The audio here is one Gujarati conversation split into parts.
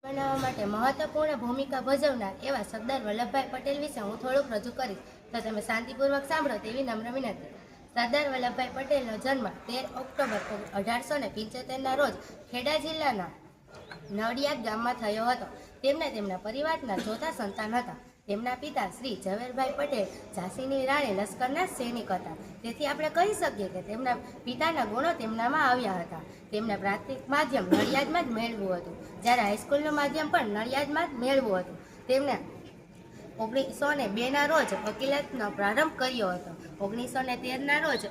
બનાવવા માટે મહત્વપૂર્ણ ભૂમિકા ભજવનાર એવા સરદાર વલ્લભભાઈ પટેલ વિશે હું થોડુંક રજૂ કરીશ, તો તમે શાંતિપૂર્વક સાંભળો તેવી નમ્ર વિનંતી. સરદાર વલ્લભભાઈ પટેલનો જન્મ 13 ઓક્ટોબર 1875ના રોજ ખેડા જિલ્લાના નડિયાદ ગામમાં થયો હતો. તેમને તેમના પરિવારના ચોથા સંતાન હતા. તેમના પિતા શ્રી ઝવેરભાઈ પટેલ ઝાંસીની રાણી લશ્કરના સૈનિક હતા. તેથી આપણે કહી શકીએ કે તેમના પિતાના ગુણો તેમનામાં આવ્યા હતા. તેમને પ્રાથમિક માધ્યમ નડિયાદમાં જ મેળવ્યું હતું, જ્યારે હાઈસ્કૂલનું માધ્યમ પણ નડિયાદમાં જ મેળવ્યું હતું. તેમને 1902ના રોજ વકીલાતનો પ્રારંભ કર્યો હતો. 1913ના રોજ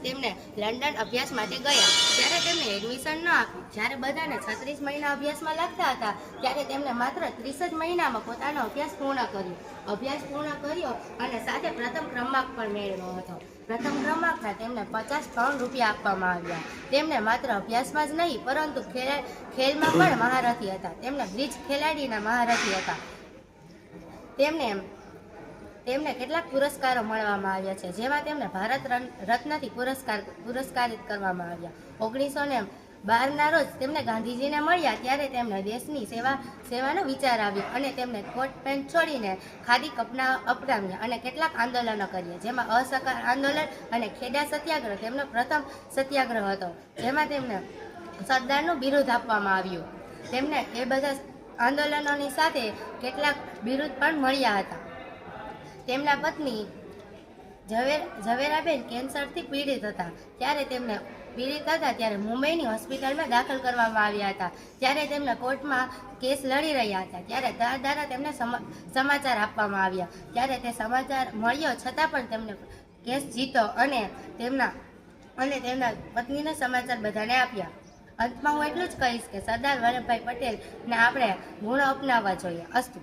તેમને લંડન અભ્યાસ માટે ગયા, ત્યારે તેમને એડમિશન ન આપ્યું. જ્યારે બધાને 36 મહિના અભ્યાસમાં લાગતા હતા, ત્યારે તેમણે માત્ર 30 જ મહિનામાં પોતાનો અભ્યાસ પૂર્ણ કર્યો અને સાથે પ્રથમ ક્રમાંક પણ મેળવ્યો હતો. પ્રથમ ક્રમાંકના તેમને 50 પાઉન્ડ રૂપિયા આપવામાં આવ્યા. તેમને માત્ર અભ્યાસમાં જ નહીં, પરંતુ ખેલમાં પણ મહારથી હતા. તેમને બ્રિજ ખેલાડીના મહારથી હતા. તેમને કેટલાક પુરસ્કારો મળવામાં આવ્યા છે, જેમાં તેમને ભારત રત્નથી પુરસ્કારિત કરવામાં આવ્યા. 1912ના રોજ તેમને ગાંધીજીને મળ્યા, ત્યારે તેમને દેશની સેવાનો વિચાર આવ્યો અને તેમને કોટ પેન્ટ છોડીને ખાદી અપનાવ્યા અને કેટલાક આંદોલનો કર્યા, જેમાં અસહકાર આંદોલન અને ખેડા સત્યાગ્રહ તેમનો પ્રથમ સત્યાગ્રહ હતો, જેમાં તેમને સરદારનું બિરુદ આપવામાં આવ્યું. તેમને એ બધા આંદોલનોની સાથે કેટલાક બિરુદ પણ મળ્યા હતા. તેમના પત્ની ઝવેરાબેન કેન્સરથી પીડિત હતા. ત્યારે મુંબઈની હોસ્પિટલમાં દાખલ કરવામાં આવ્યા હતા. ત્યારે તેમને કોર્ટમાં કેસ લડી રહ્યા હતા, ત્યારે દ્વારા તેમને સમાચાર આપવામાં આવ્યા. ત્યારે તે સમાચાર મળ્યો છતાં પણ તેમને કેસ જીતો અને તેમના પત્નીને સમાચાર બધાને આપ્યા. અંતમાં હું એટલું જ કહીશ કે સરદાર વલ્લભભાઈ પટેલને આપણે ગુણો અપનાવવા જોઈએ. અસ્તુ.